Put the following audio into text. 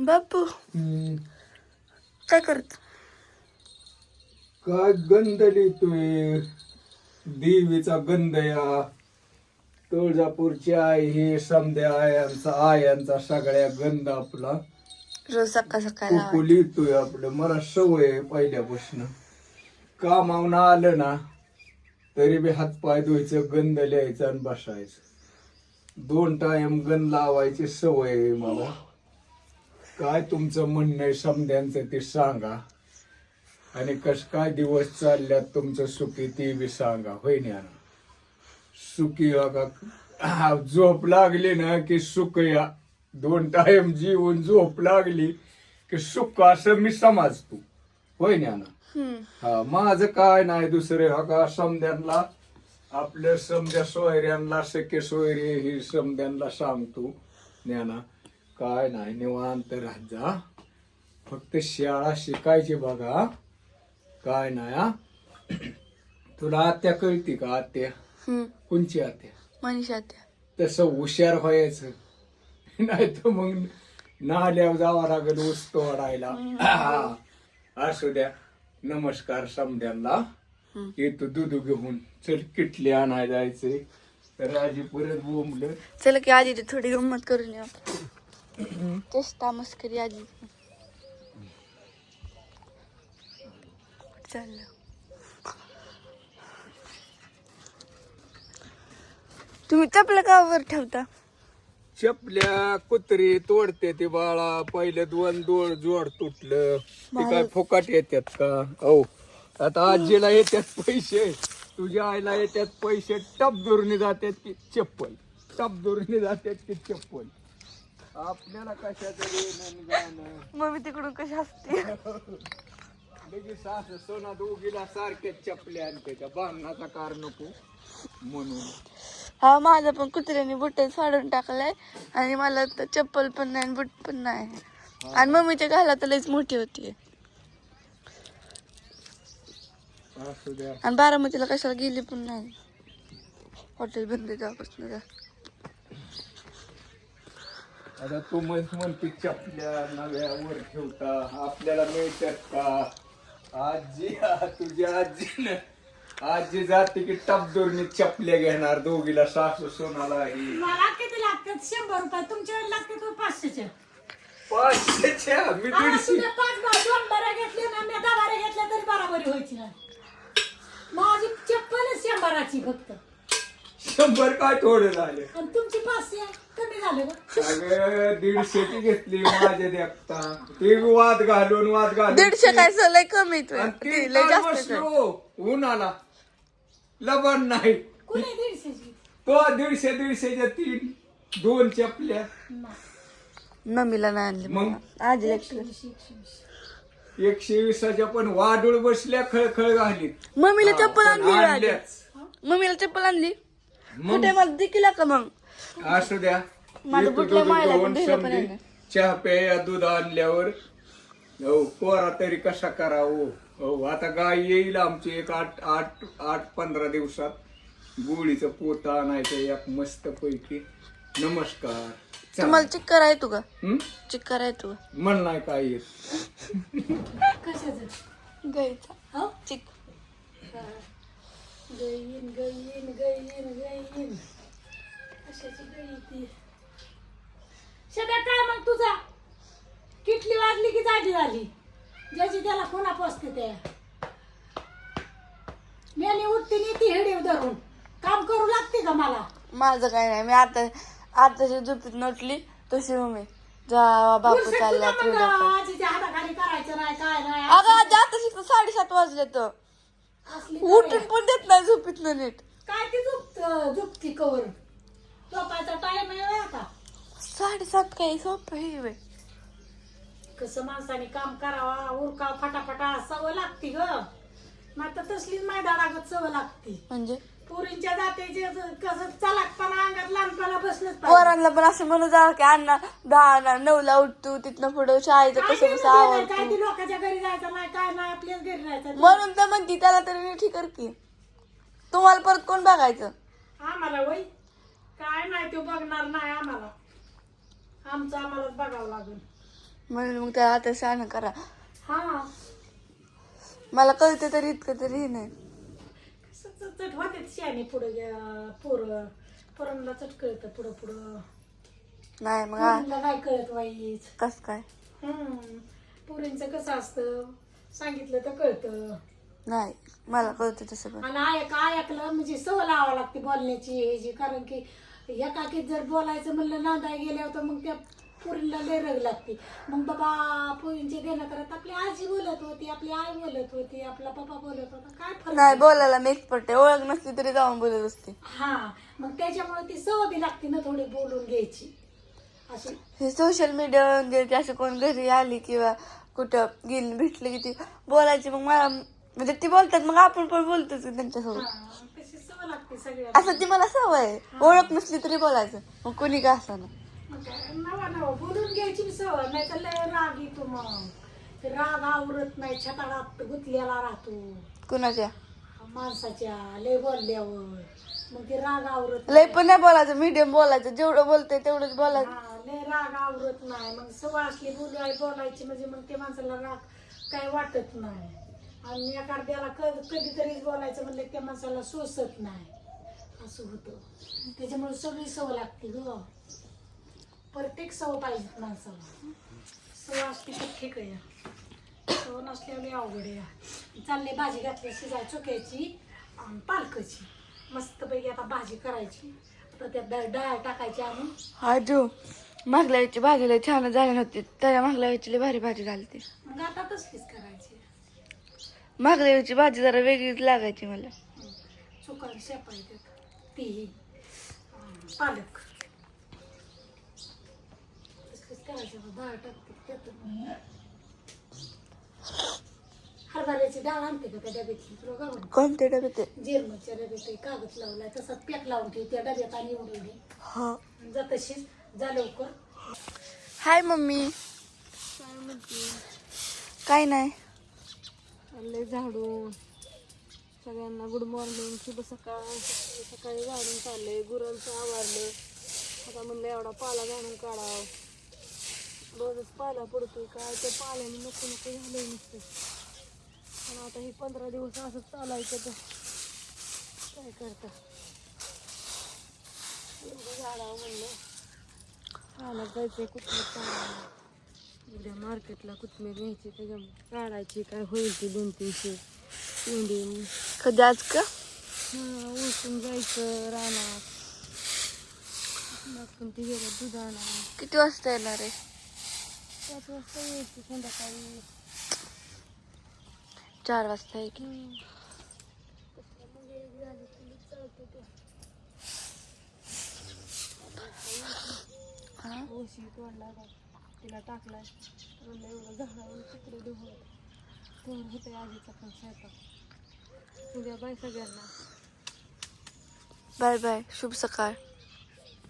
बापू काय करत? काय गंध लिहितोय, देवीचा गंध या तुळजापूरची आई ही समध्या आयांचा सगळ्या गंध आपला रोज सकाळ सकाळ कुकू लिहितोय आपलं. मला सवय आहे पहिल्यापासून. कामावून आलं ना तरी बी हातपाय धुवायचं, गंध लिहायचं आणि बसायचं. 2 टाइम गंध लावायची सवय आहे मला. काय तुमचं म्हणणं आहे समध्यांचं ते सांगा, आणि कस काय दिवस चालल्यात तुमचं सुखी ते बी सांगा. होय ना सुखी का झोप लागली ना की सुख या. 2 टाइम जीवन झोप लागली की सुख असं मी समजतो. होय ना. हा माझं काय नाही दुसरे का समध्यांना आपल्या समध्या सोयऱ्यांना सखे सोयरे ही समध्यांना सांगतो ज्ञाना काय नाही निवांत राहत जा. फक्त शाळा शिकायची बघा. काय नाही तुला आत्या कळती का? आत्या कोणची आत्या? मनीषा. तसं हुशार व्हायचं नाही तर मग नाल्यावर जावं लागेल ऊस तोडायला. असू द्या. नमस्कार समध्यांना. येतो दूध घेऊन. चल किटली आणाय जायचंय. तर आजी परत बोंबलं. चला की आजी थोडी गंमत करून या. चेष्टा मस्करी आजी चाललं. तुम्ही चपला का वर ठेवता? चपल्या कुत्री तोडते ते बाळा. पहिले 2 जोड तुटलं ते काय फुकाट येतात का? हो आता आजीला येतात पैसे, तुझ्या आईला येतात पैसे. टप दुरणी जातात की चप्पल, टप दुरणी जातात की चप्पल. आपल्याला कशाचं येणं जाणं. मग मी तिकडून कशी असते. लगेच सासू सोना दोघीला सारख्याच चपल्या आणते त्या बांधण्याचा कार नको म्हणून. हा माझा पण कुत्र्याने बुट फाडून टाकलाय आणि मला तर चप्पल पण नाही आणि बुट पण नाही. आणि मम्मीच्या घाला तर लईच मोठी होती. असू द्या. आणि बारामतीला कशाला गेली पण नाही. हॉटेल बंद तेव्हापासून. आता तू म्हणते चपल्या नव्यावर ठेवता आपल्याला मिळतात का? आजी तुझ्या आजी जाते की टपदुरनी चपल्या घेणार दोघीला सासू सोनाला. मला किती लागतात? 100 रुपये. तुमच्याकडे लागतात 500चे. 500च्या मी 150. 2 बाऱ्या घेतले ना, मी 10 बाऱ्या घेतल्या तरी बराबरी व्हायची नाही. माझी चप्पलच 100ची फक्त. 100 काय थोडे झाले. आणि तुमची 500 कमी झाले का? अगं 150ची घेतली माझ्या देखता. ते वाद घालून 150 काय लय कमी आणि ते ती लय काय जास्त. बसलो उन्हाला लबन नाही. कुणी 150ची? तो 150च्या 2 चपल्या. मम्मीला नाही आणली. मग आजीला 120च्या पण वाडूळ बसल्या खळखळ घालीत. मम्मीला चप्पल आणली. आणल्याच. मम्मीला चप्पल आणली. कुठे मला दिकीला का मग? असू द्या. माझं बुटलं मायला पण दिलं पण आहे. चहा प्या दूध आणल्यावर. हो कोरा तरी कसा करावं. हो आता गाय येईल आमची एक 8-15 दिवसात. गोळीचं पोत आणायचं एक मस्त पैकी. नमस्कार. तुम्हाला चिक्कर आहे तू का? हम्म चिक्कर आहे तू? म्हण नाही काय येत. कशाचं? गाईचा हो? चिक. गईन. कशाची गई ती? सगळं काय मग तुझा? किटली वाजली की जागी झाली. ज्याची त्याला कोणा पोचते त्या. मेली उठते नी ती हेडी धरून काम करू लागते का मला? माझं काय नाही. मी आताची झोपीत नटली तशी मम्मी जा बापू चालला. आजीच्या हाताखाली करायचं नाही काय नाही. अगं आजी आता शिकतो 7:30 वाजले तर असली उठून पण देत नाही झोपीत नीट. काय ती झुपती कवर. झोपायचा टाइम आहे आता. 7:30 काही झोप हे. कसं माणसाने काम करावा उरकाव फटाफटा सवय लागती ग. मात्र तसलीच मैदानागत सवय लागती. म्हणजे पोरींच्या जातीचे कसं चलाकपणा अंगात लहानपणा बसलंच पोरांना पण असं म्हणू जा की अण्णा 10-9ला उठतो तिथनं पुढे शाळेचं कसं कसं काय आवडतो ती लोकांच्या घरी जायचं नाही काय नाही आपल्याच घरी राहायचं. म्हणून तर म्हणती त्याला तरी नीट कर की. तुम्हाला परत कोण बघायचं? आम्हाला वय काय नाही तो बघणार नाही आम्हाला. आमचं आम्हालाच बघावं लागेल. म्हणून मग त्याला आता शहाणं करा. हा मला कळते तरी इतकं तरी हे नाही. चट होते शाने पुढं पोरांना चट कळतं पुढं पुढं. नाही मग पोरींना काय कळत वाईच. कस काय पोरींचं कसं असतं सांगितलं तर कळतं. नाही मला कळतं तसं पण. आणि ऐकलं म्हणजे सवय लावावं लागते बोलण्याची हे जी. कारण की एकाकीत जर बोलायचं म्हणलं नांदाय गेल्यावर तर मग त्या पोरींना लय रग लागते. मग बाबा पोरींचे देणं करत आपली आजी बोलत होती, आपली आई बोलत होती, आपला पप्पा बोलत होता, काय फरक नाही बोलायला मी एक्सपर्ट आहे. ओळख नसली तरी जाऊन बोलत असते. हा मग त्याच्यामुळे ती सवय बी लागते ना थोडी बोलून घ्यायची अशी. हे सोशल मीडिया म्हणजे असं कोण घरी आली किंवा कुठं गेली भेटली की ती बोलायची. मग मला म्हणजे ती बोलतात मग आपण पण बोलतोच त्यांच्यासोबत. तशी सवय लागते सगळ्या. असं ती मला सवय आहे. ओळख नसली तरी बोलायचं मग कोणी का असं ना. मग काय नवा बोलून घ्यायची बी सवय. नाही तर लय राग येतो. मग ते राग आवरत नाही, छताडात गुतलेला राहतो कुणाच्या माणसाच्या लय बोलल्यावर. मग ते राग आवरत लय पण नाही बोलायचं, मीडियम बोलायचं. जेवढं बोलतंय तेवढंच बोलायचं. लय राग आवरत नाही. मग सवय असली बोलायची म्हणजे मग ते माणसाला राग काय वाटत नाही. आणि एखाद्याला कधीतरीच बोलायचं म्हणलं त्या माणसाला सोसत नाही असं होतं. त्याच्यामुळे सगळी सवय लागते ग. प्रत्येक सवय पाहिजे माणसाला. सवय असली तर ठीक आहे. सवय नसल्यावर अवघड आहे. चालले भाजी घातली शिजाय चुक्याची आणि पालकाची. मस्तपैकी आता भाजी करायची. आता त्यात डाळ टाकायची आणि आजू मागल्या वेळची भाजी लय छान झाली नव्हती. त्याच्या मागल्या वेळची लय भारी भाजी झाली. मग आता तसलीच करायची. मागल्या वेळची भाजी जरा वेगळीच लागायची मला. चुकान शेपायचे ती पालक तसलीच करायचं. डाळ टाकते त्यात. हरभऱ्याची डाळ आणते का त्या डब्यातली तुला गावून? कोणते डबे ते? जेरमच्या डब्यात कागद लावलाय तसाच पॅक लावून ठेव त्या डब्यात आणि निवडून घे. हा जा तशीच जा लवकर. हाय मम्मी. काय म्हणते? काय नाही. चाललंय झाडून. सगळ्यांना गुड मॉर्निंग, शुभ सकाळ. सकाळी झाडून चाललंय. गुरांचं आवारलं. आता म्हणलं एवढा पाला झाडून काढावं. रोजच पाला पडतोय. काय त्या पाल्याने नको नको झालंय नुसतं. पण आता हे 15 दिवस असं चालायचं तर काय करता. झाडावं म्हणलं. पाला जायचंय कोथमीर. उद्या मार्केटला कोथमीर घ्यायची, त्याच्यामुळे काढायची. काय होईल ती 200-300 पेंडी. कधी आज का? उलटून जायचं रानात. मग ती गेलं दूध आणा. किती वाजता येणार आहे? 5 वाजता यायची संध्याकाळी. 4 वाजता आहे की. हा ओशी तोडला तिला टाकलाय. एवढं झाडावर तिकडे धुवून तेवढं होतंय आजीचा पण स्वयंपाक. उद्या बाय सगळ्यांना. Bye bye. शुभ सकाळ.